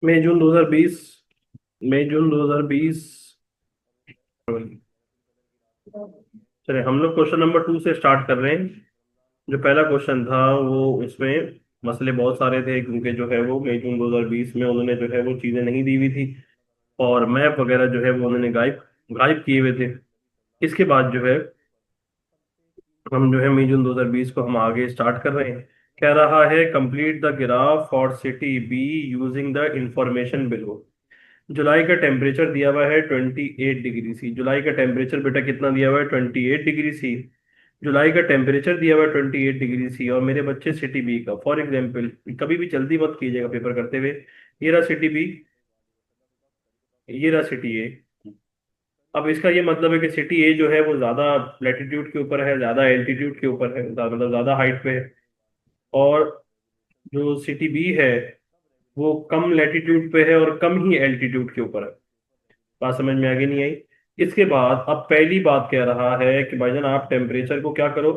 मई जून 2020। मई जून 2020। चलिए हम लोग क्वेश्चन नंबर 2 से स्टार्ट कर रहे हैं। जो पहला क्वेश्चन था वो उसमें मसले बहुत सारे थे, क्योंकि जो है वो मई जून 2020 में उन्होंने जो है वो चीज़ें नहीं दी हुई थी, और मैप वगैरह जो है वो उन्होंने गायब गायब किए हुए थे। इसके बाद जो है हम जो है मई जून 2020 को हम आगे स्टार्ट कर रहे हैं। कह रहा है complete the graph for city B using the information below. जुलाई का टेम्परेचर दिया हुआ है 28 डिग्री सी। जुलाई का टेम्परेचर बेटा कितना दिया हुआ है? 28 डिग्री सी। जुलाई का टेम्परेचर दिया हुआ है 28 डिग्री सी, और मेरे बच्चे सिटी बी का फॉर एग्जाम्पल, कभी भी जल्दी मत कीजिएगा पेपर करते हुए। ये रहा सिटी बी, ये रहा सिटी ए। अब इसका ये मतलब है कि सिटी ए जो है वो ज्यादा लेटीट्यूड के ऊपर है, ज्यादा एल्टीट्यूड के ऊपर है, मतलब ज्यादा हाइट पे है। और जो सिटी बी है वो कम लेटीट्यूड पे है और कम ही एल्टीट्यूड के ऊपर है। बात समझ में आगे नहीं आई? इसके बाद अब पहली बात कह रहा है कि भाईजान आप टेम्परेचर को क्या करो,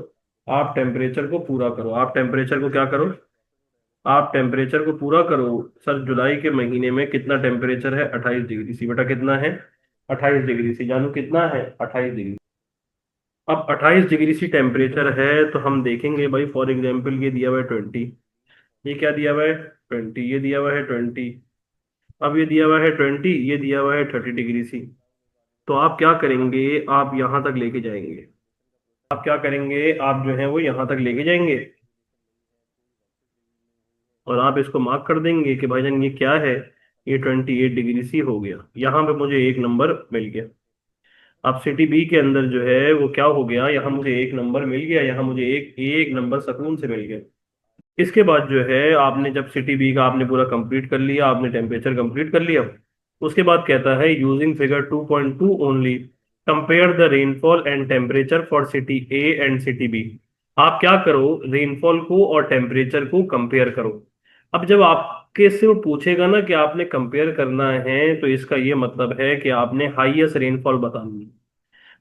आप टेम्परेचर को पूरा करो, आप टेम्परेचर को क्या करो, आप टेम्परेचर को पूरा करो। सर जुलाई के महीने में कितना टेम्परेचर है? 28 डिग्री सी। बेटा कितना है? 28 डिग्री सी। जानू कितना है? 28 डिग्री। अब 28 डिग्री सी टेम्परेचर है तो हम देखेंगे भाई, फॉर एग्जाम्पल ये दिया हुआ है 20, ये क्या दिया हुआ है? 20, ये दिया हुआ है 20। अब ये दिया हुआ है 20, ये दिया हुआ है 30 डिग्री सी। तो आप क्या करेंगे? आप यहां तक लेके जाएंगे। आप क्या करेंगे? आप जो है वो यहां तक लेके जाएंगे, और आप इसको मार्क कर देंगे कि भाईजान ये क्या है? ये 28 डिग्री सी हो गया। यहाँ पे मुझे एक नंबर मिल गया। अब सिटी बी के अंदर जो है वो क्या हो गया? यहाँ मुझे एक नंबर मिल गया, यहाँ मुझे एक एक नंबर सुकून से मिल गया। इसके बाद जो है आपने जब सिटी बी का आपने पूरा कंप्लीट कर लिया, आपने टेम्परेचर कंप्लीट कर लिया, उसके बाद कहता है using figure 2.2 only compare the rainfall and temperature for city A and city B. आप क्या करो? रेनफॉल को और टेम्परेचर को कंपेयर करो। अब जब आपके से वो पूछेगा ना कि आपने कंपेयर करना है, तो इसका ये मतलब है कि आपने हाईएस्ट रेनफॉल बतानी है।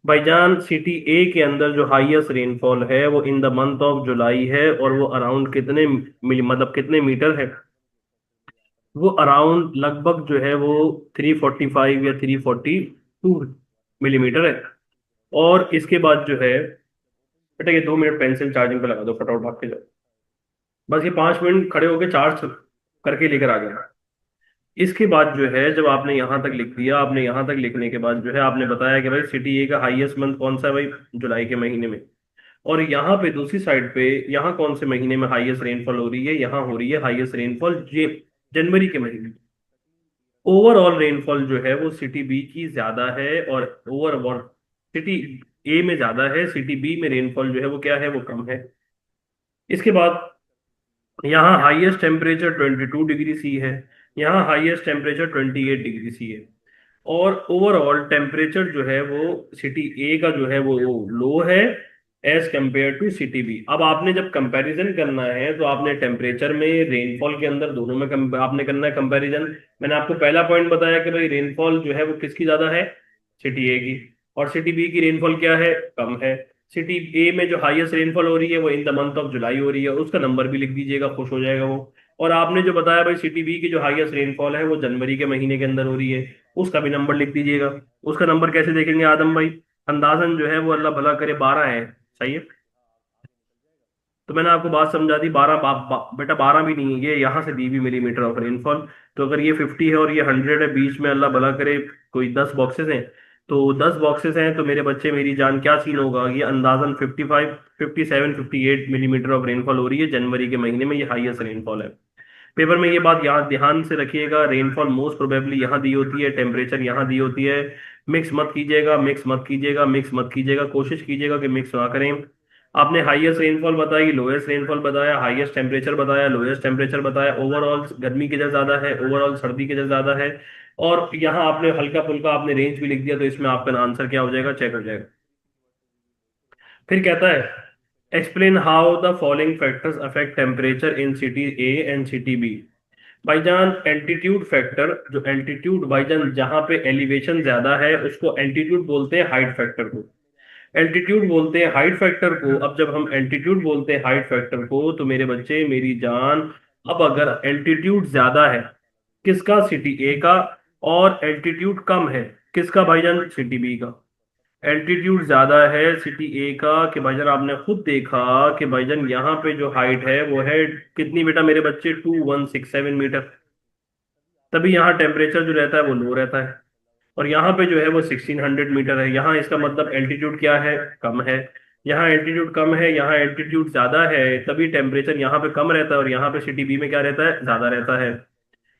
भाईजान सिटी ए के अंदर जो हाईएस्ट रेनफॉल है वो in the month of July है, और वो अराउंड कितने मतलब कितने मीटर है? वो अराउंड लगभग जो है वो 345 या 342 मिलीमीटर है। और इसके बाद जो है बेटा, ये 2 मिनट पेंसिल चार्जिंग पे लगा दो, फटाफट भाग के जाओ। बस ये 5 मिनट खड़े होके चार्ज करके लेकर आ गया। इसके बाद जो है जब आपने यहां तक लिख दिया, आपने यहां तक लिखने के बाद जो है आपने बताया कि भाई सिटी ए का हाईएस्ट मंथ कौन सा है भाई? जुलाई के महीने में। और यहाँ पे दूसरी साइड पे यहाँ कौन से महीने में हाईएस्ट रेनफॉल हो रही है? यहाँ हो रही है हाईएस्ट रेनफॉल जनवरी के महीने में। ओवरऑल रेनफॉल जो है वो सिटी बी की ज्यादा है, और ओवरऑल सिटी ए में ज्यादा है, सिटी बी में रेनफॉल जो है वो क्या है? वो कम है। इसके बाद यहाँ हाईएस्ट टेम्परेचर 22 डिग्री सी है, यहाँ हाईएस्ट टेम्परेचर 28 डिग्री सी है। और ओवरऑल टेम्परेचर जो है वो सिटी ए का जो है वो लो है as compared to city B. अब आपने जब कंपैरिजन करना है तो आपने टेम्परेचर में, रेनफॉल के अंदर, दोनों में आपने करना है कंपैरिजन। मैंने आपको पहला पॉइंट बताया कि भाई रेनफॉल जो है वो किसकी ज्यादा है? सिटी ए की। और सिटी बी की रेनफॉल क्या है? कम है। सिटी ए में जो हाईएस्ट रेनफॉल हो रही है वो in the month of July हो रही है, उसका नंबर भी लिख दीजिएगा, खुश हो जाएगा वो। और आपने जो बताया भाई सिटी बी की जो हाईएस्ट रेनफॉल है वो जनवरी के महीने के अंदर हो रही है, उसका भी नंबर लिख दीजिएगा। उसका नंबर कैसे देखेंगे आदम भाई? अंदाजन जो है वो अल्लाह भला करे 12 है। सही है। तो मैंने आपको बात समझा दी। 12 बेटा 12 भी नहीं है, ये यहाँ से दी हुई मिलीमीटर ऑफ रेनफॉल। तो अगर ये 50 है और ये 100 है, बीच में अल्लाह भला करे कोई 10 बॉक्सेस हैं, तो 10 बॉक्सेस हैं तो मेरे बच्चे मेरी जान क्या सीन होगा? ये अंदाजन 55, 57, 58 मिलीमीटर ऑफ रेनफॉल हो रही है जनवरी के महीने में, ये हाईएस्ट रेनफॉल है। पेपर में ये बात यहाँ ध्यान से रखिएगा, रेनफॉल मोस्ट प्रोबेबली यहाँ दी होती है, टेम्परेचर यहाँ दी होती है। मिक्स मत कीजिएगा, मिक्स मत कीजिएगा, मिक्स मत कीजिएगा, कोशिश कीजिएगा कि मिक्स ना करें। आपने हाईएस्ट रेनफॉल बताई, लोएस्ट रेनफॉल बताया, हाईएस्ट टेम्परेचर बताया, लोएस्ट टेम्परेचर बताया, ओवरऑल गर्मी किधर ज्यादा है, ओवरऑल सर्दी किधर ज्यादा है। और यहाँ आपने हल्का फुल्का आपने रेंज भी लिख दिया, तो इसमें आपका आंसर क्या हो जाएगा? चेक हो जाएगा। फिर कहता है explain how the following factors affect temperature in city A and city B. भाईजान एल्टीट्यूड फैक्टर, जो एल्टीट्यूड भाईजान जहां पे एलिवेशन ज्यादा है उसको एल्टीट्यूड बोलते हैं, हाइट फैक्टर को एल्टीट्यूड बोलते हैं, हाइट फैक्टर को। अब जब हम एल्टीट्यूड बोलते हैं हाइट फैक्टर को, तो मेरे बच्चे मेरी जान, अब अगर एल्टीट्यूड ज्यादा है, किसका? सिटी ए का। और एल्टीट्यूड कम है किसका भाईजान? सिटी बी का। एल्टीट्यूड ज्यादा है सिटी ए का कि भाईजान आपने खुद देखा कि भाईजान यहाँ पे जो हाइट है वो है कितनी बेटा मेरे बच्चे? 2167 मीटर। तभी यहाँ टेम्परेचर जो रहता है वो लो रहता है। और यहाँ पे जो है वो 1600 मीटर है। यहाँ इसका मतलब एल्टीट्यूड क्या है? कम है। यहाँ एल्टीट्यूड कम है, यहाँ एल्टीट्यूड ज्यादा है, तभी टेम्परेचर यहाँ पे कम रहता है और यहाँ पे सिटी बी में क्या रहता है? ज्यादा रहता है।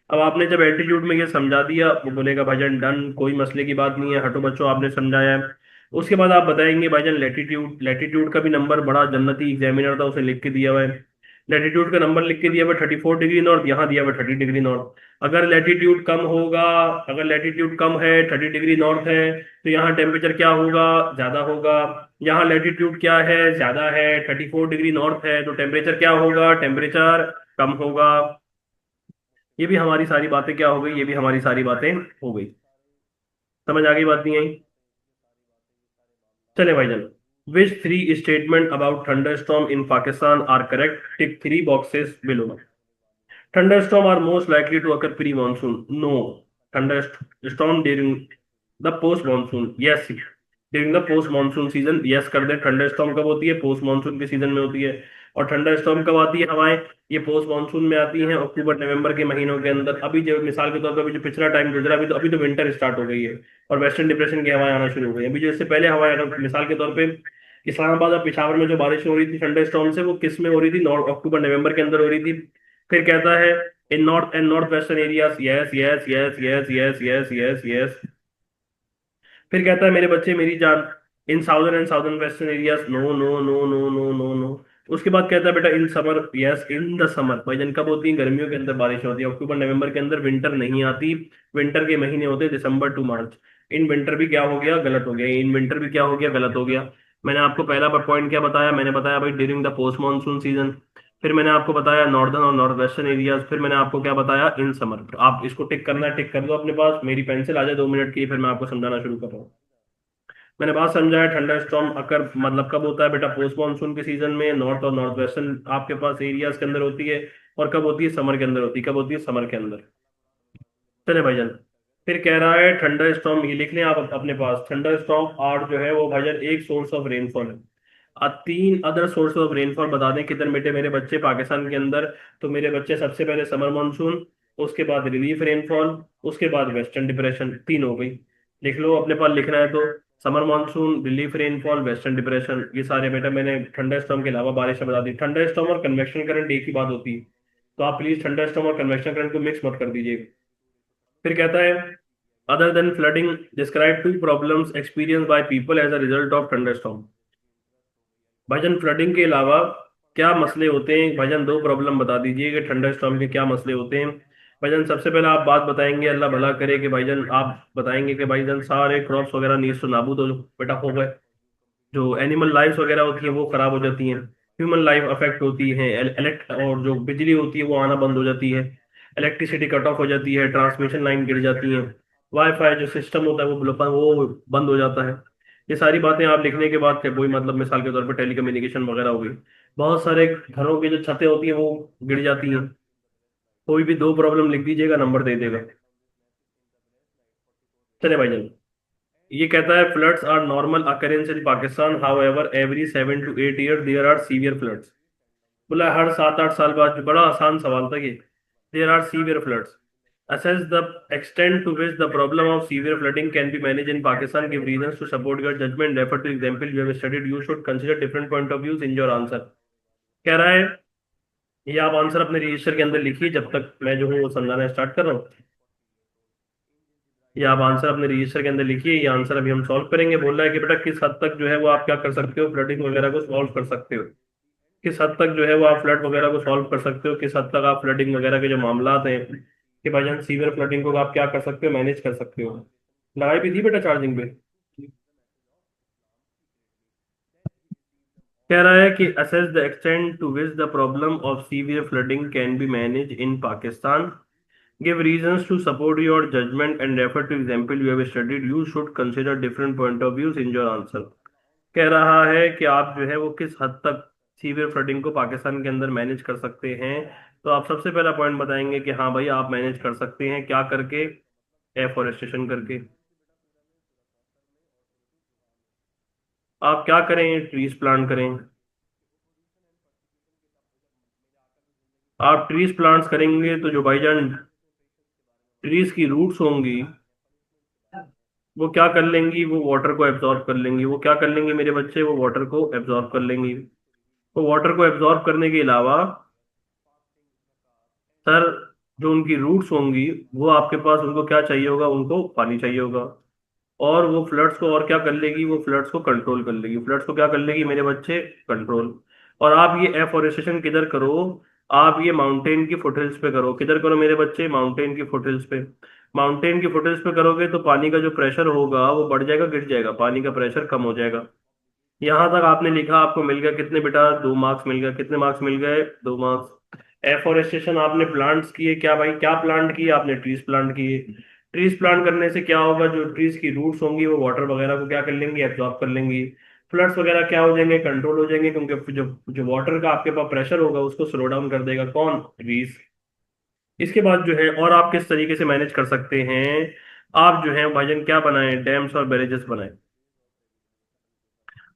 अब आपने जब एल्टीट्यूड में ये समझा दिया, वो बोलेगा भाईजान डन, कोई मसले की बात नहीं है, हटो बच्चों आपने समझाया है। उसके बाद आप बताएंगे भाईजान लेटीट्यूड। लेटीट्यूड का भी नंबर बड़ा जन्नती एग्जामिनर था, उसे लिख के दिया हुआ है। लेटीट्यूड का नंबर लिख के दिया हुआ 34 डिग्री नॉर्थ, यहाँ दिया हुआ 30 डिग्री नॉर्थ। अगर लेटीट्यूड कम होगा, अगर लेटीट्यूड कम है, 30 डिग्री नॉर्थ है, तो यहाँ टेम्परेचर क्या होगा? ज्यादा होगा। यहाँ लेटीट्यूड क्या है? ज्यादा है, 34 डिग्री नॉर्थ है, तो टेम्परेचर क्या होगा? टेम्परेचर कम होगा। ये भी हमारी सारी बातें क्या हो गई? ये भी हमारी सारी बातें हो गई। समझ आ गई? बात नहीं आई? चले भाईजान। Which three statement about thunderstorm in Pakistan are correct? Tick three boxes below. Thunderstorm are most likely to occur pre-monsoon. No. Thunderstorm during the post-monsoon. Yes. During the post-monsoon season. Yes कर दे। थंडरस्टॉर्म कब होती है? Post monsoon के season में होती है। और thunderstorm कब आती है हवाएं? ये पोस्ट मानसून में आती हैं, अक्टूबर नवंबर के महीनों के अंदर। अभी जो मिसाल के तौर पर अभी जो पिछला टाइम गुजरा, अभी तो विंटर स्टार्ट हो गई है और वेस्टर्न डिप्रेशन की हवाएं आना शुरू हो गई। अभी जो इससे पहले हवाएं, अगर मिसाल के तौर पे इस्लामाबाद और पिशावर में जो बारिश हो रही थी थंडरस्टॉर्म से, वो किस में हो रही थी? अक्टूबर नवंबर के अंदर हो रही थी। फिर कहता है in north and north western areas. Yes yes yes yes yes yes yes yes. फिर कहता है मेरे बच्चे मेरी जान, in southern and southern western areas. No no no no no no no. उसके बाद कहता है बेटा in summer. Yes in the summer. भाईजान कब होती है? गर्मियों के अंदर बारिश होती है, अक्टूबर नवंबर के अंदर। विंटर नहीं आती। विंटर के महीने होते हैं December two March. In winter भी क्या हो गया? गलत हो गया। इन विंटर भी क्या हो गया? गलत हो गया। मैंने आपको पहला पॉइंट क्या बताया? मैंने बताया भाई during the post monsoon season. फिर मैंने आपको बताया नॉर्दर्न और नॉर्थ वेस्टर्न एरियाज। फिर मैंने आपको क्या बताया? In summer. आप इसको टिक करना है, टिक कर दो अपने पास। मेरी पेंसिल आ जाए 2 मिनट की, फिर मैं आपको समझाना शुरू कर रहा हूँ। मैंने बात समझाया थंडर स्टॉर्म अकर मतलब कब होता है बेटा? पोस्ट मानसून के सीजन में, नॉर्थ और नॉर्थ वेस्टर्न आपके पास एरियाज के अंदर होती है। और कब होती है? समर के अंदर होती है। कब होती है? समर के अंदर। चले भाईजान। फिर कह रहा है थंडर स्टॉर्म, ये लिख लें आप अपने पास। थंडर स्टॉर्म आर जो है वो भाईजान एक सोर्स ऑफ रेनफॉल है। तीन अदर सोर्स ऑफ रेनफॉल बता दें किधर बेटे मेरे बच्चे पाकिस्तान के अंदर? तो मेरे बच्चे सबसे पहले समर मानसून, उसके बाद रिलीफ रेनफॉल, उसके बाद वेस्टर्न डिप्रेशन। तीन हो गई। लिख लो अपने पास, लिखना है तो। Summer monsoon, relief rainfall, western depression, ये सारे बेटा मैंने थंडर स्टॉर्म के अलावा बारिश में बता दी। थंडर स्टॉर्म और कन्वेक्शन करंट एक ही बात होती है, तो आप प्लीज थंडर स्टॉर्म और कन्वेक्शन करंट को मिक्स मत कर दीजिए। फिर कहता है other than flooding describe two problems experience by people as a result of thunder storm. भाईजान फ्लडिंग के अलावा क्या मसले होते हैं? भाईजान दो प्रॉब्लम बता दीजिए कि थंडर स्टॉर्म के क्या मसले होते हैं। भाईजान सबसे पहले आप बात बताएंगे, अल्लाह भला करे कि भाईजान आप बताएंगे कि भाईजान सारे क्रॉप्स वगैरह नीस तो नाबूद हो बेटा हो गए। जो एनिमल लाइफ वगैरह होती है वो खराब हो जाती हैं। ह्यूमन लाइफ अफेक्ट होती है। इलेक्ट और जो बिजली होती है वो आना बंद हो जाती है। इलेक्ट्रिसिटी कट ऑफ हो जाती है। ट्रांसमिशन लाइन गिर जाती है। वाईफाई जो सिस्टम होता है वो बंद हो जाता है। ये सारी बातें आप लिखने के बाद कोई मतलब मिसाल के तौर पर टेलीकम्युनिकेशन वगैरह हो गई। बहुत सारे घरों की जो छतें होती हैं वो गिर जाती हैं। कोई भी दो प्रॉब्लम लिख दीजिएगा, नंबर दे देगा। चले भाईजान। ये कहता है floods are normal occurrence in Pakistan, however every 7 to 8 years there are severe floods. बोला हर 7-8 साल बाद। बड़ा आसान सवाल था ये। There are severe floods. Assess the extent to which the problem of severe flooding can be managed in Pakistan. Give reasons to support your judgment. Refer to example you have studied. You should consider different point of views in your answer. कह रहा है ये आप answer अपने register के अंदर लिखिए जब तक मैं जो हूँ वो समझाना स्टार्ट कर रहा हूँ। ये आप आंसर अपने रजिस्टर के अंदर लिखिए। ये आंसर अभी हम सॉल्व करेंगे। बोल रहा है कि बेटा किस हद तक जो है वो आप क्या कर सकते हो? फ्लडिंग वगैरह को सॉल्व कर सकते हो। किस हद तक जो है वो आप फ्लड वगैरह को सॉल्व कर सकते हो? किस हद तक आप फ्लडिंग वगैरह के जो मामला हैं कि भाईजान सीवियर फ्लडिंग को आप क्या कर सकते हो? मैनेज कर सकते हो। लगाई भी थी बेटा चार्जिंग पे। कह रहा है कि assess the extent to which the problem of severe flooding can be managed in Pakistan. Give reasons to support your judgment and refer to example you have studied. You should consider different point of views in your answer. कह रहा है कि आप जो है वो किस हद तक सीवियर फ्लडिंग को पाकिस्तान के अंदर मैनेज कर सकते हैं, तो आप सबसे पहला पॉइंट बताएंगे कि हाँ भाई आप मैनेज कर सकते हैं, क्या करके? एफोरेस्टेशन करके। आप क्या करें? ट्रीज प्लांट करें। आप ट्रीज प्लांट्स करेंगे तो जो भाईजान ट्रीज की रूट्स होंगी वो क्या कर लेंगी? वो वाटर को एब्जॉर्ब कर लेंगी। वो क्या कर लेंगी मेरे बच्चे? वो वाटर को एब्जॉर्ब कर लेंगी। तो वाटर को एब्जॉर्ब करने के अलावा सर, जो उनकी रूट्स होंगी वो आपके पास, उनको क्या चाहिए होगा? उनको पानी चाहिए होगा। और वो फ्लड्स को और क्या कर लेगी? वो फ्लड्स को कंट्रोल कर लेगी। फ्लड्स को क्या कर लेगी मेरे बच्चे? कंट्रोल। और आप ये एफोरेस्टेशन किधर करो? आप ये माउंटेन की फुटहिल्स पे करो। किधर करो मेरे बच्चे? माउंटेन की फुटहिल्स पे। माउंटेन की फुटहिल्स पे करोगे तो पानी का जो प्रेशर होगा वो बढ़ जाएगा, गिर जाएगा, पानी का प्रेशर कम हो जाएगा। यहां तक आपने लिखा, आपको मिल गया कितने बेटा? 2 मार्क्स मिल गया। कितने मार्क्स मिल गए? 2 मार्क्स। एफोरेस्टेशन आपने प्लांट्स किए, क्या भाई क्या प्लांट किए आपने? ट्रीज प्लांट किए। ट्रीज प्लांट करने से क्या होगा? जो ट्रीज की रूट्स होंगी वो वाटर वगैरह को क्या कर लेंगी? एब्जॉर्ब कर लेंगी। फ्लड्स वगैरह क्या हो जाएंगे? कंट्रोल हो जाएंगे, क्योंकि जो जो वाटर का आपके पास प्रेशर होगा उसको स्लो डाउन कर देगा कौन? ट्रीज। इसके बाद जो है और आप किस तरीके से मैनेज कर सकते हैं? आप जो है भाईजान क्या बनाएं? डैम्स और बैरेजेस बनाएं।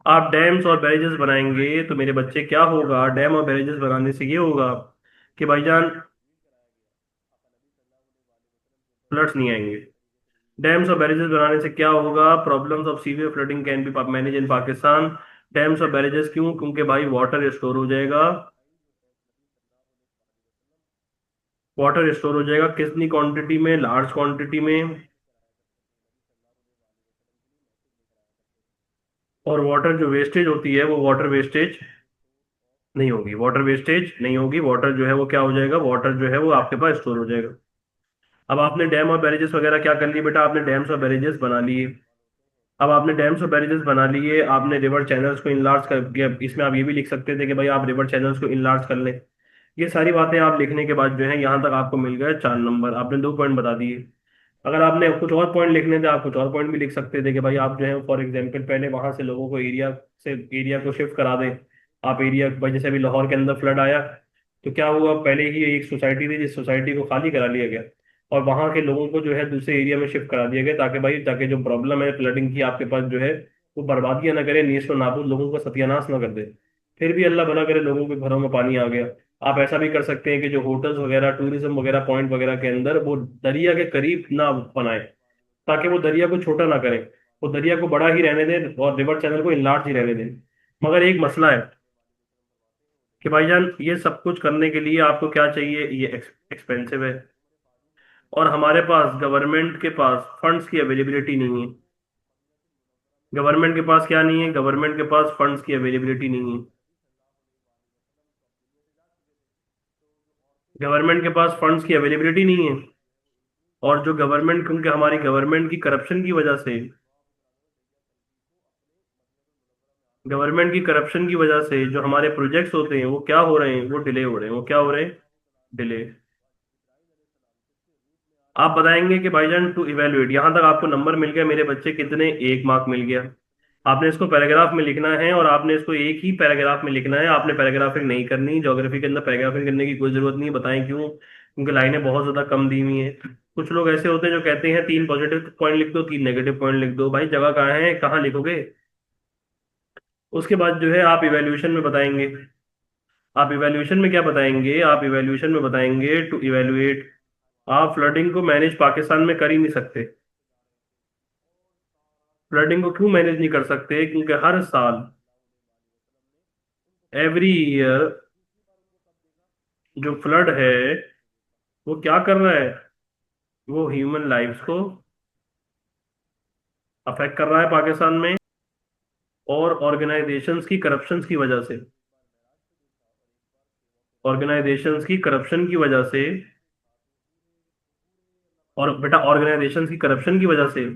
आप डैम्स और बैरेजेस बनाएंगे तो मेरे बच्चे क्या होगा? डैम और बैरेजेस बनाने से ये होगा कि भाईजान फ्लड्स नहीं आएंगे। डैम्स और बैरेजेस बनाने से क्या होगा? Problems of severe flooding can be manage in Pakistan. Dams और बैरेजेस क्यों? क्योंकि भाई वाटर स्टोर हो जाएगा। वाटर स्टोर हो जाएगा कितनी क्वांटिटी में? लार्ज क्वांटिटी में। और वाटर जो वेस्टेज होती है वो वाटर वेस्टेज नहीं होगी। वाटर वेस्टेज नहीं होगी। वाटर जो है वो क्या हो जाएगा? वाटर जो है वो आपके पास स्टोर हो जाएगा। अब आपने डैम और बैरेजेस वगैरह क्या कर लिए बेटा? आपने डैम्स और बैरेजेस बना लिए। अब आपने डैम्स और बैरेजेस बना लिए, आपने रिवर चैनल्स को इनलार्ज कर दिया। इसमें आप ये भी लिख सकते थे कि भाई आप रिवर चैनल्स को इनलार्ज कर लें। ये सारी बातें आप लिखने के बाद जो है यहाँ तक आपको मिल गए 4 नंबर। आपने 2 पॉइंट बता दिए। अगर आपने कुछ और पॉइंट लिखने थे आप कुछ और पॉइंट भी लिख सकते थे कि भाई आप जो है फॉर एग्जाम्पल पहले वहां से लोगों को एरिया को शिफ्ट करा दें। आप एरिया भाई, जैसे अभी लाहौर के अंदर फ्लड आया तो क्या हुआ? पहले ही एक सोसाइटी थी, जिस सोसाइटी को खाली करा लिया गया और वहां के लोगों को जो है दूसरे एरिया में शिफ्ट करा दिया गया, ताकि भाई ताकि जो प्रॉब्लम है फ्लडिंग की आपके पास जो है वो बर्बादियां ना करे, नीश और नाबूद लोगों को सत्यानाश ना कर दे। फिर भी अल्लाह भला करे लोगों के घरों में पानी आ गया। आप ऐसा भी कर सकते हैं कि जो होटल्स वगैरह टूरिज्म वगैरह पॉइंट वगैरह के अंदर वो दरिया के करीब ना बनाए, ताकि वो दरिया को छोटा ना करें। वो दरिया को बड़ा ही रहने दें और रिवर चैनल को इनलार्ज ही रहने दें। मगर एक मसला है कि भाईजान ये सब कुछ करने के लिए आपको क्या चाहिए? ये एक्सपेंसिव है। और हमारे पास गवर्नमेंट के पास फंड्स की अवेलेबिलिटी नहीं है। गवर्नमेंट के पास क्या नहीं है? गवर्नमेंट के पास फंड्स की अवेलेबिलिटी नहीं है। गवर्नमेंट के पास फंड्स की अवेलेबिलिटी नहीं है। और जो गवर्नमेंट, क्योंकि हमारी गवर्नमेंट की करप्शन की वजह से, गवर्नमेंट की करप्शन की वजह से जो हमारे प्रोजेक्ट्स होते हैं वो क्या हो रहे हैं? वो डिले हो रहे हैं। वो क्या हो रहे हैं? डिले। आप बताएंगे कि भाईजान टू इवेलुएट, यहां तक आपको नंबर मिल गया मेरे बच्चे कितने? 1 मार्क मिल गया। आपने इसको पैराग्राफ में लिखना है और आपने इसको एक ही पैराग्राफ में लिखना है। आपने पैराग्राफिंग नहीं करनी। ज्योग्राफी के अंदर पैराग्राफिंग करने की कोई जरूरत नहीं है। बताएं क्यों? क्योंकि लाइनें बहुत ज्यादा कम दी हुई हैं। कुछ लोग ऐसे होते हैं जो कहते हैं 3 पॉजिटिव पॉइंट लिख दो, 3 नेगेटिव पॉइंट लिख दो। भाई जगह कहाँ है? कहाँ लिखोगे? उसके बाद जो है आप इवेल्यूशन में बताएंगे। आप इवेल्यूशन में क्या बताएंगे? आप इवेल्यूशन में बताएंगे टू इवेल्युएट। आप फ्लडिंग को मैनेज पाकिस्तान में कर ही नहीं सकते। फ्लडिंग को क्यों मैनेज नहीं कर सकते? क्योंकि हर साल, एवरी ईयर, जो फ्लड है वो क्या कर रहा है? वो ह्यूमन लाइफ्स को अफेक्ट कर रहा है पाकिस्तान में। और ऑर्गेनाइजेशंस की करप्शंस की वजह से, ऑर्गेनाइजेशंस की करप्शन की वजह से, और बेटा ऑर्गेनाइजेशंस की करप्शन की वजह से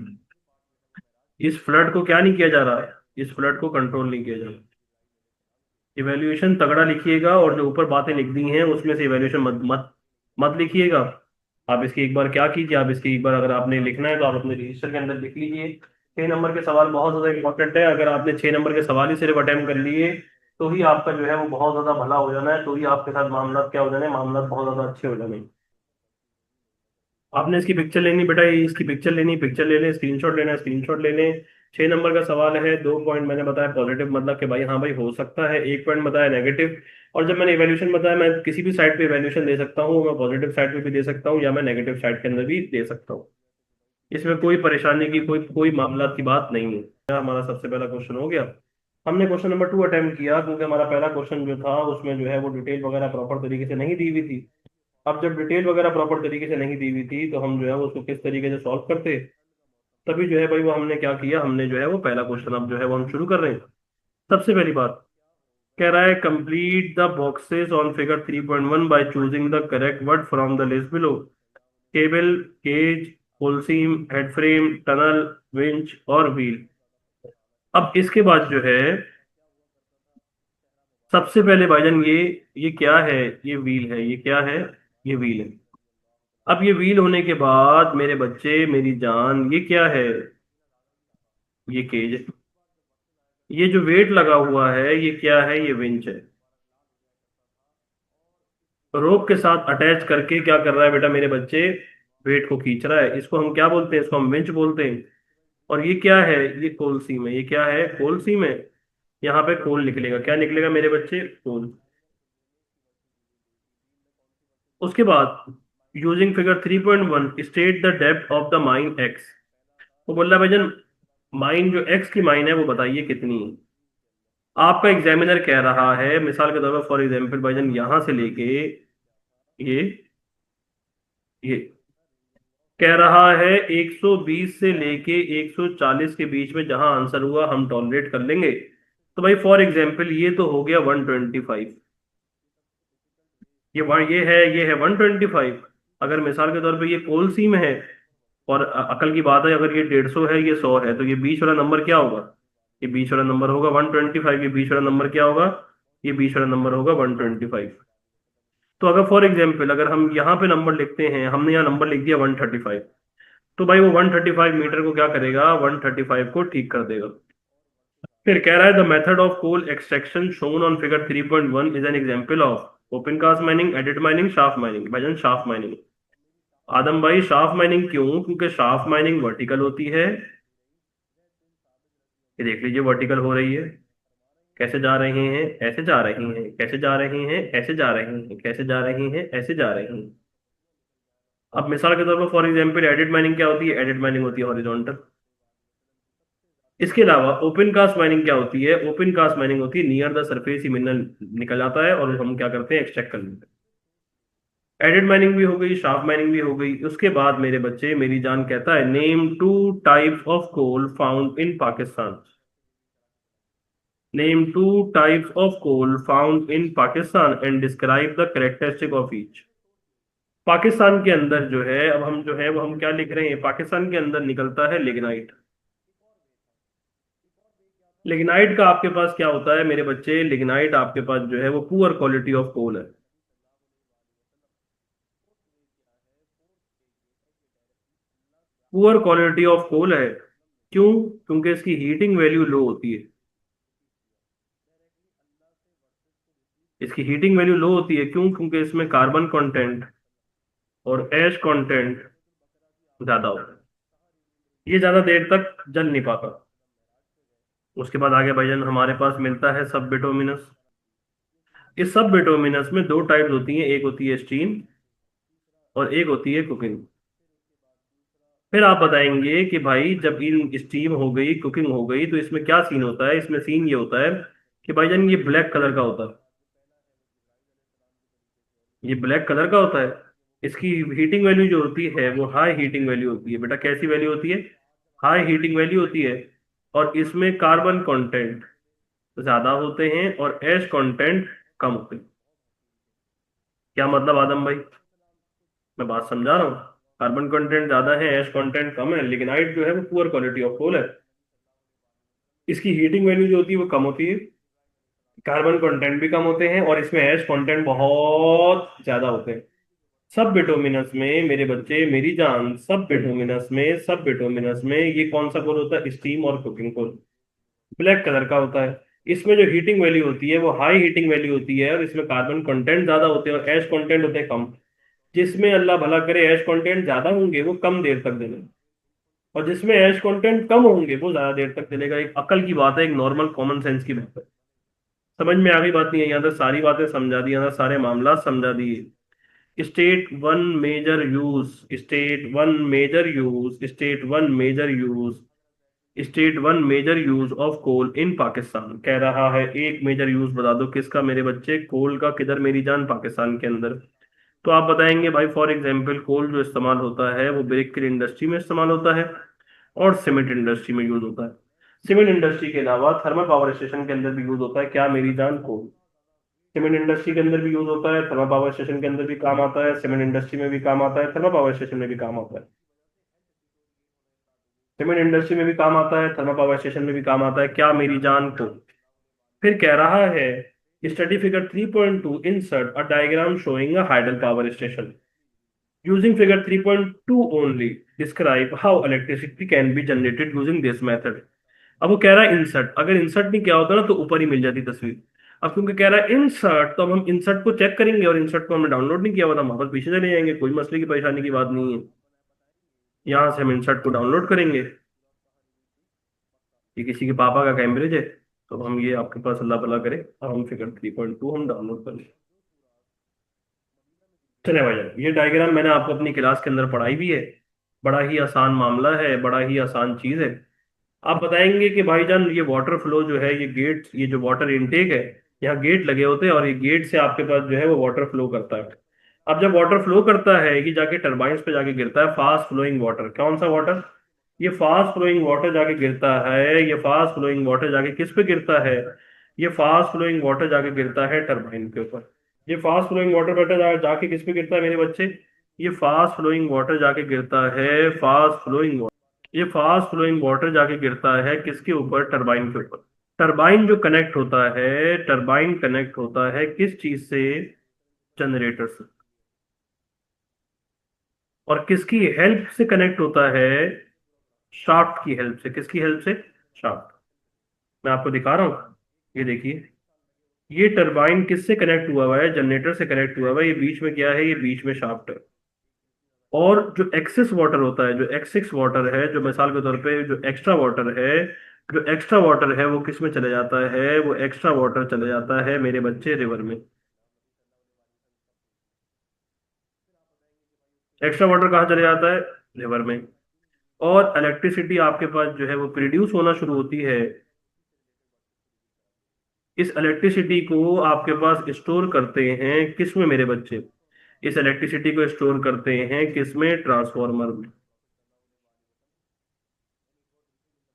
इस फ्लड को क्या नहीं किया जा रहा है? इस फ्लड को कंट्रोल नहीं किया जा रहा। इवेल्युएशन तगड़ा लिखिएगा और जो ऊपर बातें लिख दी हैं उसमें से इवेल्युएशन मत मत मत लिखिएगा। आप इसकी एक बार क्या कीजिए, आप इसकी एक बार अगर आपने लिखना है तो आप अपने रजिस्टर के अंदर लिख लीजिए। 6 नंबर के सवाल बहुत ज्यादा इंपॉर्टेंट है। अगर आपने 6 नंबर के सवाल ही सिर्फ अटेम्प्ट कर लिए तो ही आपका जो है वो बहुत ज्यादा भला हो जाना है, तो ही आपके साथ मामला क्या हो जाने, मामला बहुत ज्यादा अच्छे हो जाने। आपने इसकी पिक्चर लेनी बेटा, ये इसकी पिक्चर लेनी, पिक्चर ले लें, स्क्रीनशॉट लेना है स्क्रीनशॉट ले लें। 6 नंबर का सवाल है, 2 पॉइंट मैंने बताया पॉजिटिव, मतलब कि भाई हाँ भाई हो सकता है, 1 पॉइंट बताया नेगेटिव। और जब मैंने इवैल्यूएशन बताया, मैं किसी भी साइड पे इवैल्यूएशन दे सकता हूँ, मैं पॉजिटिव साइड पे भी दे सकता हूँ या मैं नेगेटिव साइड के अंदर भी दे सकता हूँ। इसमें कोई परेशानी की कोई कोई मामला की बात नहीं है। हमारा सबसे पहला क्वेश्चन हो गया। हमने क्वेश्चन नंबर 2 अटेम्प्ट किया, क्योंकि हमारा पहला क्वेश्चन जो था उसमें जो है वो डिटेल वगैरह प्रॉपर तरीके से नहीं दी हुई थी। अब जब डिटेल वगैरह प्रॉपर तरीके से नहीं दी हुई थी, तो हम जो है वो उसको किस तरीके से सॉल्व करते, तभी जो है भाई वो हमने क्या किया, हमने जो है वो पहला क्वेश्चन अब जो है वो हम शुरू कर रहे हैं। सबसे पहली बात कह रहा है, complete the boxes on figure 3.1 by choosing the correct word from the list below. Cable, cage, full seam, head frame, tunnel, winch और व्हील। अब इसके बाद जो है सबसे पहले भाईजान ये क्या है, ये व्हील है, ये क्या है, ये व्हील है। अब ये व्हील होने के बाद मेरे बच्चे मेरी जान, ये क्या है, ये केज है। ये जो वेट लगा हुआ है ये क्या है, ये विंच है। रोप के साथ अटैच करके क्या कर रहा है बेटा मेरे बच्चे, वेट को खींच रहा है। इसको हम क्या बोलते हैं, इसको हम विंच बोलते हैं। और ये क्या है, ये कोल सीम है, ये क्या है, कोल सीम है। यहाँ पे कोल निकलेगा, क्या निकलेगा मेरे बच्चे, कोल। उसके बाद using figure 3.1 state the depth of the mine x. वो बोल रहा है भाईजान, माइन जो एक्स की माइन है वो बताइए कितनी है। आपका एग्जामिनर कह रहा है मिसाल के तौर पर, फॉर एग्जाम्पल भाईजान यहां से लेके ये ये कह रहा है 120 से लेके 140 के बीच में जहां आंसर हुआ हम टॉलरेट कर लेंगे। तो भाई फॉर एग्जाम्पल ये तो हो गया 125, ये है 125। अगर मिसाल के तौर पे ये कोल सीम है, और अकल की बात है, अगर ये 150 है, ये 100 है, तो ये बीच वाला नंबर क्या होगा, ये बीच वाला नंबर होगा 125। ये बीच वाला नंबर क्या होगा, ये बीच वाला नंबर होगा 125। तो अगर फॉर एग्जाम्पल अगर हम यहाँ पे नंबर लिखते हैं, हमने यहाँ नंबर लिख दिया 135, तो भाई वो 135 मीटर को क्या करेगा, 135 को ठीक कर देगा। फिर कह रहा है the method of coal extraction shown on figure 3.1 is an example of open cast mining, adit mining, shaft mining. भाईजान शाफ्ट माइनिंग। आदम भाई शाफ्ट माइनिंग क्यों, क्योंकि शाफ्ट माइनिंग वर्टिकल होती है। ये देख लीजिए वर्टिकल हो रही है। कैसे जा रहे हैं, ऐसे जा रहे हैं, कैसे जा रहे हैं, ऐसे जा रहे हैं, कैसे जा रहे हैं, ऐसे जा रहे हैं। अब मिसाल के तौर पर फॉर एग्जांपल एडिट माइनिंग क्या होती है, एडिट माइनिंग होती है हॉरिजॉन्टल। इसके अलावा ओपन कास्ट माइनिंग क्या होती है, ओपन कास्ट माइनिंग होती है near the surface he mineral निकल आता है और हम क्या करते हैं, एक्सट्रैक्ट कर लेते हैं। एडिड माइनिंग भी हो गई, शाफ्ट माइनिंग भी हो गई। उसके बाद मेरे बच्चे मेरी जान कहता है, name 2 types of coal found in Pakistan. Name 2 types of coal found in Pakistan and describe the characteristic of each. Pakistan के अंदर जो है, अब हम जो है वो हम क्या लिख रहे हैं, पाकिस्तान के अंदर निकलता है लिग्नाइट। लिग्नाइट का आपके पास क्या होता है मेरे बच्चे, लिग्नाइट आपके पास जो है वो पुअर क्वालिटी ऑफ कोल है। पुअर क्वालिटी ऑफ कोल है। क्यों, क्योंकि इसकी हीटिंग वैल्यू लो होती है। इसकी हीटिंग वैल्यू लो होती है क्यों, क्योंकि इसमें कार्बन कंटेंट और एश कंटेंट ज्यादा होता है, ये ज्यादा देर तक जल नहीं पाता। उसके बाद आगे भाईजान हमारे पास मिलता है सब बिटोमिनस। इस सब बिटोमिनस में 2 टाइप्स होती हैं, एक होती है स्टीम और एक होती है कुकिंग। फिर आप बताएंगे कि भाई जब इन स्टीम हो गई, कुकिंग हो गई, तो इसमें क्या सीन होता है, इसमें सीन ये होता है कि भाईजान ये ब्लैक कलर का होता है। ये ब्लैक कलर का होता है। इसकी हीटिंग वैल्यू जो होती है वो हाई हीटिंग वैल्यू होती है। बेटा कैसी वैल्यू होती है, हाई हीटिंग वैल्यू होती है। और इसमें कार्बन कंटेंट ज्यादा होते हैं और एश कंटेंट कम होते हैं। क्या मतलब आदम भाई, मैं बात समझा रहा हूँ। कार्बन कंटेंट ज्यादा है, एश कंटेंट कम है, लेकिन आइट जो है वो पुअर क्वालिटी ऑफ कोल है। इसकी हीटिंग वैल्यू जो होती है वो कम होती है, कार्बन कंटेंट भी कम होते हैं और इसमें एश कंटेंट बहुत ज्यादा होते हैं। सब बिटोमिनस में मेरे बच्चे मेरी जान, सब बिटोमिनस में ये कौन सा कोल होता है, स्टीम और कुकिंग कोल। ब्लैक कलर का होता है। इसमें जो हीटिंग वैल्यू होती है वो हाई हीटिंग वैल्यू होती है, और इसमें कार्बन कंटेंट ज्यादा होते हैं और ऐश कंटेंट होते हैं कम। जिसमें अल्लाह भला करे ऐश कंटेंट ज्यादा होंगे वो कम देर तक देंगे, और जिसमें ऐश कंटेंट कम होंगे वो ज्यादा देर तक चलेगा। एक अकल की बात है, एक नॉर्मल कॉमन सेंस की बात है। समझ में आ गई बात नहीं है? यहाँ तक सारी बातें समझा दी, यहाँ तक सारे मामला समझा दिए। State one major use, state one major use, state one major use, state one major use of coal in Pakistan. कह रहा है एक मेजर यूज बता दो किसका मेरे बच्चे, कोल का। किधर मेरी जान? पाकिस्तान के अंदर। तो आप बताएंगे भाई फॉर एग्जांपल कोल जो इस्तेमाल होता है वो ब्रिक की इंडस्ट्री में इस्तेमाल होता है और सीमेंट इंडस्ट्री में यूज होता है। सीमेंट इंडस्ट्री के अलावा थर्मल पावर स्टेशन के अंदर भी यूज होता है। क्या मेरी जान? कोल। सीमेंट इंडस्ट्री के अंदर भी यूज होता है, थर्मल पावर स्टेशन के अंदर भी काम आता है, सीमेंट इंडस्ट्री में भी काम आता है, थर्मल पावर स्टेशन में भी काम आता है। सीमेंट इंडस्ट्री में भी काम आता है, थर्मल पावर स्टेशन में भी काम आता है। क्या मेरी जान? को। फिर कह रहा है study figure 3.2 insert a diagram showing a hydel power station using figure 3.2 only, describe how electricity can be generated using this method. अब वो कह रहा है इंसर्ट, अगर इंसर्ट नहीं किया होता ना तो ऊपर ही मिल जाती तस्वीर। अब क्योंकि कह रहा है इंसर्ट, तो अब हम इंसर्ट को चेक करेंगे, और इंसर्ट को हमने डाउनलोड नहीं किया हुआ था, हम वापस पीछे चले जाएंगे, कोई मसले की परेशानी की बात नहीं है। यहाँ से हम इंसर्ट को डाउनलोड करेंगे। ये किसी के पापा का कैम्ब्रिज है, तो हम ये आपके पास अल्लाह भला करे, अब हम फिगर 3.2 हम डाउनलोड कर लें। चले भाईजान, ये डायग्राम मैंने आपको अपनी क्लास के अंदर पढ़ाई भी है। बड़ा ही आसान मामला है, बड़ा ही आसान चीज है। आप बताएंगे कि भाईजान ये वाटर फ्लो जो है, ये गेट, ये जो वाटर इनटेक है, यहाँ गेट लगे होते हैं और ये गेट से आपके पास जो है वो वाटर फ्लो करता है। अब जब वाटर फ्लो करता है ये जाके टरबाइंस पे जाके गिरता है, फास्ट फ्लोइंग वाटर। कौन सा वाटर? ये फास्ट फ्लोइंग वाटर जाके गिरता है, ये फास्ट फ्लोइंग वाटर जाके किस पे गिरता है? ये फास्ट फ्लोइंग वाटर जाके गिरता है टरबाइन के ऊपर। ये फास्ट फ्लोइंग वाटर बेटा जाके किस पे गिरता है मेरे बच्चे? ये फास्ट फ्लोइंग वाटर जाके गिरता है, फास्ट फ्लोइंग, ये फास्ट फ्लोइंग वाटर जाके गिरता है किसके ऊपर? टरबाइन के ऊपर। टरबाइन जो कनेक्ट होता है, टरबाइन कनेक्ट होता है किस चीज से? जनरेटर से। और किसकी हेल्प से कनेक्ट होता है? शाफ्ट की हेल्प से। किसकी हेल्प से? शाफ्ट। मैं आपको दिखा रहा हूँ, ये देखिए। ये टरबाइन किससे कनेक्ट हुआ हुआ है? जनरेटर से कनेक्ट हुआ हुआ है। ये बीच में क्या है? ये बीच में शाफ्ट है। और जो एक्सेस वाटर होता है, जो एक्सेस वाटर है, जो मिसाल के तौर पे जो एक्स्ट्रा वाटर है, जो एक्स्ट्रा वाटर है वो किस में चले जाता है? वो एक्स्ट्रा वाटर चले जाता है मेरे बच्चे रिवर में। एक्स्ट्रा वाटर कहाँ चले जाता है? रिवर में। और इलेक्ट्रिसिटी आपके पास जो है वो प्रोड्यूस होना शुरू होती है। इस इलेक्ट्रिसिटी को आपके पास स्टोर करते हैं किस में मेरे बच्चे? इस इलेक्ट्रिसिटी को स्टोर करते हैं किस में? ट्रांसफॉर्मर में।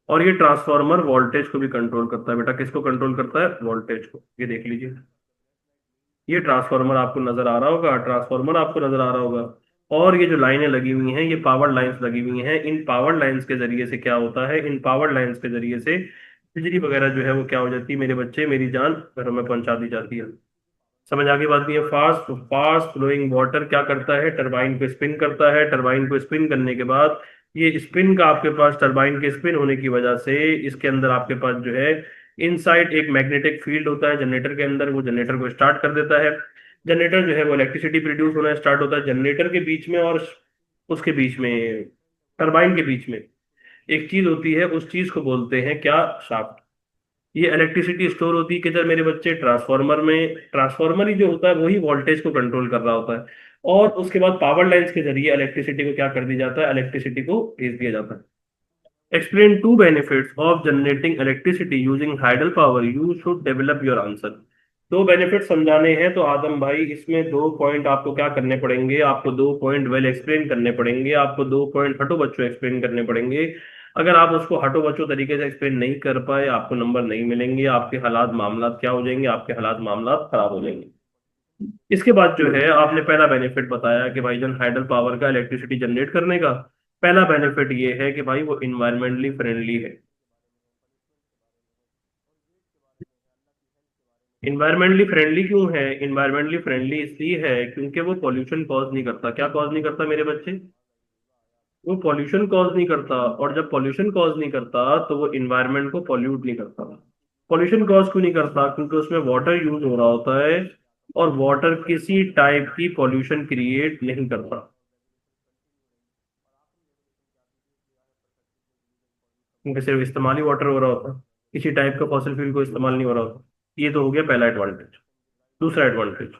और ये ट्रांसफॉर्मर वोल्टेज को भी कंट्रोल करता है बेटा। किसको कंट्रोल करता है? वोल्टेज को। ये देख लीजिए, ये ट्रांसफॉर्मर आपको नजर आ रहा होगा, ट्रांसफॉर्मर आपको नजर आ रहा होगा। और ये जो लाइनें लगी हुई हैं, ये पावर लाइंस लगी हुई हैं। इन पावर लाइंस के जरिए से क्या होता है? इन पावर लाइंस के जरिए से बिजली वगैरह जो है वो क्या हो जाती है मेरे बच्चे, मेरी जान, घरों में पहुंचा दी जाती है। समझ आगे बात नहीं है? फास्ट फास्ट फ्लोइंग वाटर क्या करता है? टरबाइन को स्पिन करता है। टरबाइन को स्पिन करने के बाद ये स्पिन का आपके पास, टरबाइन के स्पिन होने की वजह से इसके अंदर आपके पास जो है इनसाइड एक मैग्नेटिक फील्ड होता है जनरेटर के अंदर। वो जनरेटर को स्टार्ट कर देता है। जनरेटर जो है वो इलेक्ट्रिसिटी प्रोड्यूस होना स्टार्ट होता है जनरेटर के बीच में, और उसके बीच में, टरबाइन के बीच में एक चीज होती है, उस चीज को बोलते हैं क्या? शाफ्ट। ये इलेक्ट्रिसिटी स्टोर होती है किधर मेरे बच्चे? ट्रांसफार्मर में। ट्रांसफार्मर ही जो होता है वही वोल्टेज को कंट्रोल कर रहा होता है। और उसके बाद पावर लाइंस के जरिए इलेक्ट्रिसिटी को क्या कर दिया जाता है? इलेक्ट्रिसिटी को भेज दिया जाता है। Explain two benefits of generating electricity using hydel power, you should develop your answer. दो बेनिफिट समझाने हैं तो आदम भाई इसमें दो पॉइंट आपको क्या करने पड़ेंगे? आपको दो पॉइंट वेल एक्सप्लेन करने पड़ेंगे, आपको दो पॉइंट हटो बच्चों एक्सप्लेन करने पड़ेंगे। अगर आप उसको हटो बच्चों तरीके से एक्सप्लेन नहीं कर पाए आपको नंबर नहीं मिलेंगे, आपके हालात मामलात क्या हो जाएंगे? आपके हालात मामलात खराब हो जाएंगे। इसके बाद जो है आपने पहला बेनिफिट बताया कि भाईजान हाइडल पावर का इलेक्ट्रिसिटी जनरेट करने का पहला बेनिफिट ये है कि भाई वो इन्वायरमेंटली फ्रेंडली है। इन्वायरमेंटली फ्रेंडली क्यों है? इन्वायरमेंटली फ्रेंडली इसलिए है क्योंकि वो पॉल्यूशन कॉज नहीं करता। क्या कॉज नहीं करता मेरे बच्चे? वो पॉल्यूशन कॉज नहीं करता, और जब पॉल्यूशन कॉज नहीं करता तो वो इन्वायरमेंट को पॉल्यूट नहीं करता। पॉल्यूशन कॉज क्यों नहीं करता? क्योंकि उसमें वाटर यूज हो रहा होता है, और वाटर किसी टाइप की पॉल्यूशन क्रिएट नहीं करता, क्योंकि सिर्फ इस्तेमाल ही वाटर हो रहा होता है, किसी टाइप का फॉसिल फ्यूल को इस्तेमाल नहीं हो रहा होता। ये तो हो गया पहला एडवांटेज। दूसरा एडवांटेज,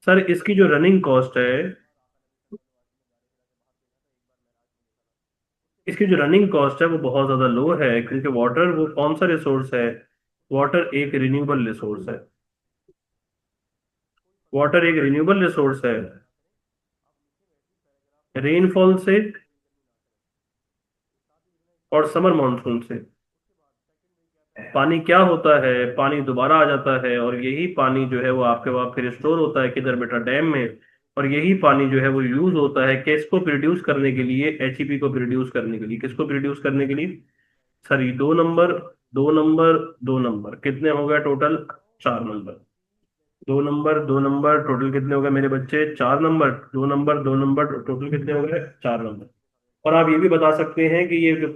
सर इसकी जो रनिंग कॉस्ट है, इसकी जो रनिंग कॉस्ट है वो बहुत ज्यादा लो है, क्योंकि वाटर वो कौन सा रिसोर्स है? वाटर एक रिन्यूएबल रिसोर्स है। वाटर एक रिन्यूएबल रिसोर्स है। रेनफॉल से और समर मानसून से पानी क्या होता है, पानी दोबारा आ जाता है, और यही पानी जो है वो आपके वहां फिर स्टोर होता है किधर बेटा, डैम में। और यही पानी जो है वो यूज होता है किसको प्रोड्यूस करने के लिए? एचईपी को प्रोड्यूस करने के लिए। किसको प्रोड्यूस करने के लिए? सर ये दो नंबर, दो नंबर, दो नंबर कितने हो गए टोटल? चार नंबर। दो नंबर, दो नंबर, टोटल कितने हो गए मेरे बच्चे? चार नंबर। दो नंबर, दो नंबर, टोटल कितने हो गए? चार नंबर। और आप ये भी बता सकते हैं कि ये जो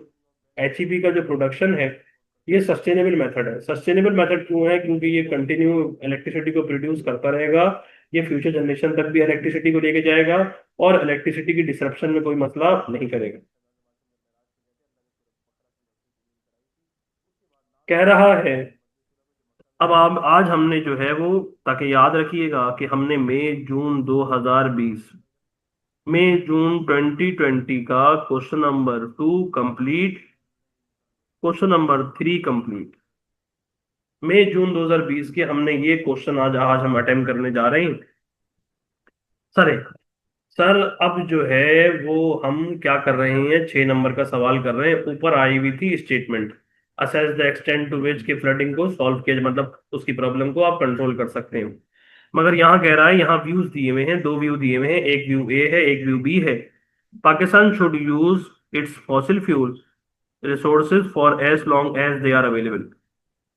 एचईपी का जो प्रोडक्शन है, ये सस्टेनेबल मेथड है। सस्टेनेबल मेथड क्यों है? क्योंकि ये कंटिन्यू इलेक्ट्रिसिटी को प्रोड्यूस करता रहेगा, ये फ्यूचर जनरेशन तक भी इलेक्ट्रिसिटी को लेके जाएगा, और इलेक्ट्रिसिटी की डिसरप्शन में कोई मसला नहीं करेगा। कह रहा है। अब आप आज हमने जो है वो, ताकि याद रखिएगा कि हमने मई जून 2020, मई जून 2020 का question number 2 complete, question number 3 complete. मई जून 2020 के हमने ये क्वेश्चन आज आज हम अटेम्प्ट करने जा रहे हैं। सर सर अब जो है वो हम क्या कर रहे हैं, 6 नंबर का सवाल कर रहे हैं। ऊपर आई हुई थी statement, assess the extent to which के फ्लडिंग को सॉल्व किया मतलब उसकी प्रॉब्लम को आप कंट्रोल कर सकते हैं। मगर यहाँ कह रहा है, यहाँ व्यूज दिए हुए हैं, दो व्यू दिए हुए हैं, एक व्यू ए है, एक व्यू बी है। Pakistan should use it's fossil fuel resources for as long as they are available.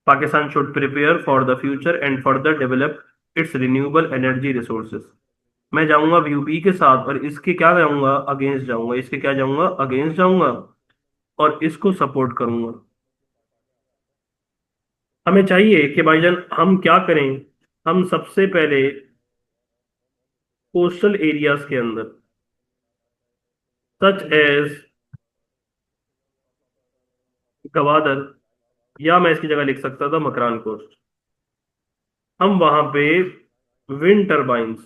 Pakistan should prepare for the future and further develop its renewable energy resources. मैं जाऊंगा व्यू बी के साथ, और इसके क्या जाऊंगा? अगेंस्ट जाऊंगा। इसके क्या जाऊंगा? अगेंस्ट जाऊंगा, और इसको सपोर्ट करूंगा। हमें चाहिए कि भाईजान हम क्या करें? हम सबसे पहले कोस्टल एरियाज के अंदर, सच एज गवादर, या मैं इसकी जगह लिख सकता था मकरान कोस्ट, हम वहां पे विंड टरबाइंस,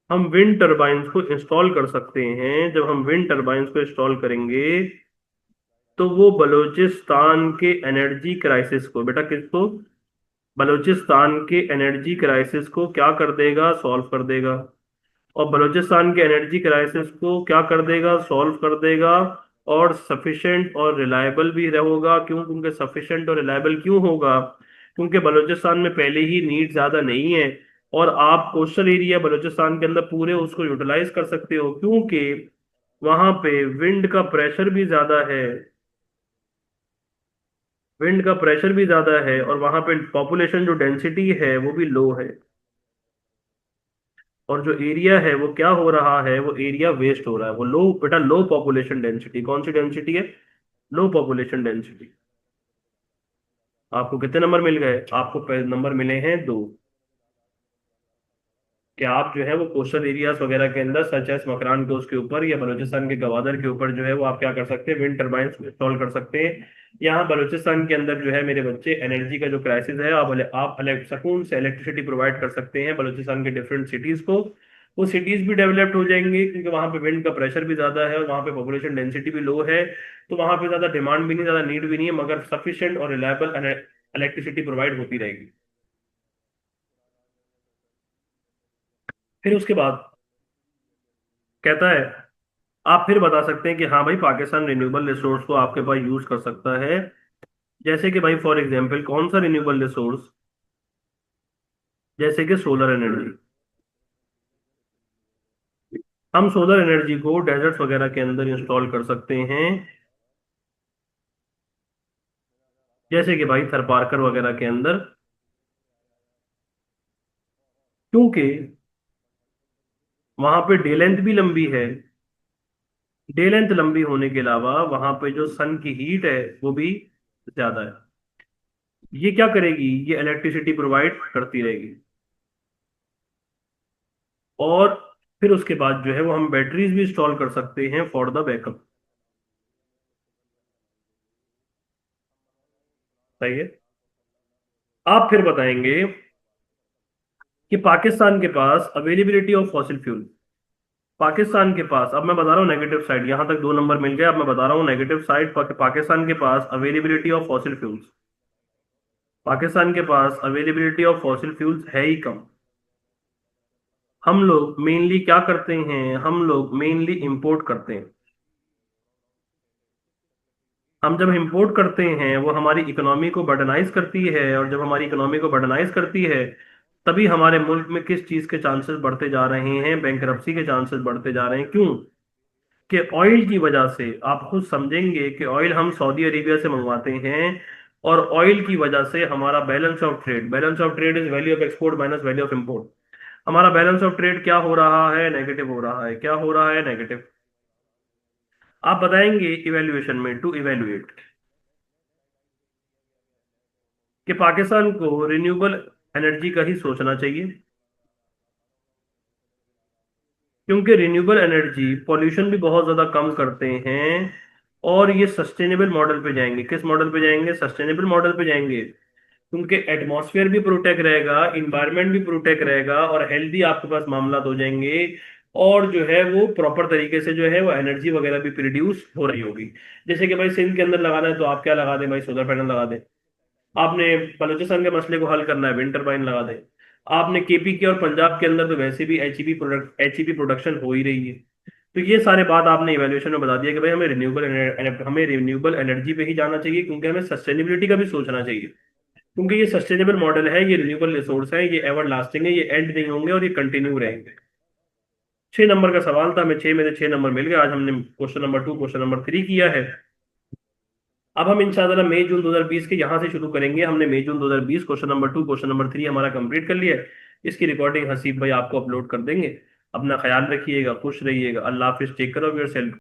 हम विंड टरबाइंस को इंस्टॉल कर सकते हैं। जब हम विंड टरबाइंस को इंस्टॉल करेंगे, तो वो बलूचिस्तान के एनर्जी क्राइसिस को, बेटा किसको? बलूचिस्तान के एनर्जी क्राइसिस को क्या कर देगा? सॉल्व कर देगा। और बलूचिस्तान के एनर्जी क्राइसिस को क्या कर देगा? सॉल्व कर देगा। और सफिशिएंट और रिलायबल भी होगा। क्यों? क्योंकि सफिशिएंट और रिलायबल क्यों होगा? क्योंकि बलूचिस्तान में पहले ही नीड ज्यादा नहीं है, और आप कोस्टल एरिया बलूचिस्तान के अंदर पूरे उसको यूटिलाइज कर सकते हो, क्योंकि वहां पे विंड का प्रेशर भी ज्यादा है। विंड का प्रेशर भी ज्यादा है, और वहां पे पॉपुलेशन जो डेंसिटी है वो भी लो है। और जो एरिया है वो क्या हो रहा है? वो एरिया वेस्ट हो रहा है। वो लो, बेटा लो पॉपुलेशन डेंसिटी। कौन सी डेंसिटी है? लो पॉपुलेशन डेंसिटी। आपको कितने नंबर मिल गए? आपको नंबर मिले हैं दो। कि आप जो है वो कोस्टल एरियाज वगैरह के अंदर, सच एस मकरान कोस्ट के ऊपर या बलूचिस्तान के गवादर के ऊपर जो है वो आप क्या कर सकते हैं? विंड टर्बाइन इंस्टॉल कर सकते हैं। यहाँ बलूचिस्तान के अंदर जो है मेरे बच्चे, एनर्जी का जो क्राइसिस है, आप सुकून से इलेक्ट्रिसिटी प्रोवाइड कर सकते हैं बलूचिस्तान के डिफरेंट सिटीज को। वो सिटीज भी डेवलप्ड हो जाएंगी, क्योंकि वहाँ पे विंड का प्रेशर भी ज्यादा है, और वहाँ पे पॉपुलेशन डेंसिटी भी लो है। तो वहाँ पे ज्यादा डिमांड भी नहीं, ज्यादा नीड भी नहीं है, मगर सफिशिएंट और रिलायबल इलेक्ट्रिसिटी प्रोवाइड होती रहेगी। फिर उसके बाद कहता है, आप फिर बता सकते हैं कि हाँ भाई पाकिस्तान रिन्यूएबल रिसोर्स को आपके पास यूज कर सकता है। जैसे कि भाई फॉर एग्जांपल कौन सा रिन्यूएबल रिसोर्स? जैसे कि सोलर एनर्जी। हम सोलर एनर्जी को डेजर्ट्स वगैरह के अंदर इंस्टॉल कर सकते हैं, जैसे कि भाई थरपारकर वगैरह के अंदर। क्योंकि वहां पे डे लेंथ भी लंबी है, डे लेंथ लंबी होने के अलावा वहां पे जो सन की हीट है वो भी ज्यादा है। ये क्या करेगी, ये इलेक्ट्रिसिटी प्रोवाइड करती रहेगी। और फिर उसके बाद जो है वो हम बैटरीज भी इंस्टॉल कर सकते हैं फॉर द बैकअप। सही है। आप फिर बताएंगे कि पाकिस्तान के पास availability of fossil fuel, Pakistan के पास, अब मैं बता रहा हूँ नेगेटिव साइड, यहां तक 2 नंबर मिल गए, अब मैं बता रहा हूँ नेगेटिव साइड। पाकिस्तान के पास availability of fossil fuels, Pakistan के पास अवेलेबिलिटी ऑफ फॉसिल फ्यूल्स है ही कम। हम लोग मेनली क्या करते हैं, हम लोग मेनली इंपोर्ट करते हैं। हम जब इंपोर्ट करते हैं वो हमारी इकोनॉमी को बर्डनाइज करती है, और जब हमारी इकोनॉमी को बर्डनाइज करती है तभी हमारे मुल्क में किस चीज के चांसेस बढ़ते जा रहे हैं, बैंकरप्सी के चांसेस बढ़ते जा रहे हैं। क्यों? कि ऑयल की वजह से, आप खुद समझेंगे कि ऑयल हम सऊदी अरेबिया से मंगवाते हैं, और ऑयल की वजह से हमारा balance of trade, balance of trade is value of export minus value of import, हमारा बैलेंस ऑफ ट्रेड क्या हो रहा है, नेगेटिव हो रहा है। क्या हो रहा है? नेगेटिव। आप बताएंगे इवेल्युएशन में, टू इवेल्युएट, कि पाकिस्तान को रिन्यूएबल एनर्जी का ही सोचना चाहिए, क्योंकि रिन्यूएबल एनर्जी पॉल्यूशन भी बहुत ज्यादा कम करते हैं, और ये सस्टेनेबल मॉडल पे जाएंगे। किस मॉडल पे जाएंगे? सस्टेनेबल मॉडल पे जाएंगे, क्योंकि एटमॉस्फेयर भी प्रोटेक्ट रहेगा, इन्वायरमेंट भी प्रोटेक्ट रहेगा, और हेल्दी आपके पास मामला हो जाएंगे। और जो है वो प्रॉपर तरीके से जो है वो एनर्जी वगैरह भी प्रोड्यूस हो रही होगी। जैसे कि भाई सिंध के अंदर लगाना है तो आप क्या लगा दें भाई, सोलर पैनल लगा दें। आपने बलूचिस्तान के मसले को हल करना है, विंड टरबाइन लगा दें। आपने केपी के और पंजाब के अंदर तो वैसे भी एचईबी प्रोडक्शन हो ही रही है। तो ये सारे बात आपने इवैल्यूएशन में बता दिया कि भाई हमें रिन्यूएबल एनर्जी पे ही जाना चाहिए, क्योंकि हमें सस्टेनेबिलिटी का भी सोचना चाहिए। क्योंकि ये सस्टेनेबल मॉडल है, ये रिन्यूएबल रिसोर्स है, ये एवर लास्टिंग है, ये एंड नहीं होंगे और ये कंटिन्यू रहेंगे। 6 नंबर का सवाल था, हमें 6 में से 6 नंबर मिल गए। आज हमने क्वेश्चन नंबर 2, क्वेश्चन नंबर 3 किया है। अब हम इंशाल्लाह मई जून 2020 के यहाँ से शुरू करेंगे। हमने मई जून 2020 क्वेश्चन नंबर 2, क्वेश्चन नंबर 3 हमारा कंप्लीट कर लिया है। इसकी रिकॉर्डिंग हसीब भाई आपको अपलोड कर देंगे। अपना ख्याल रखिएगा, खुश रहिएगा। अल्लाह हाफिज, take care of your self.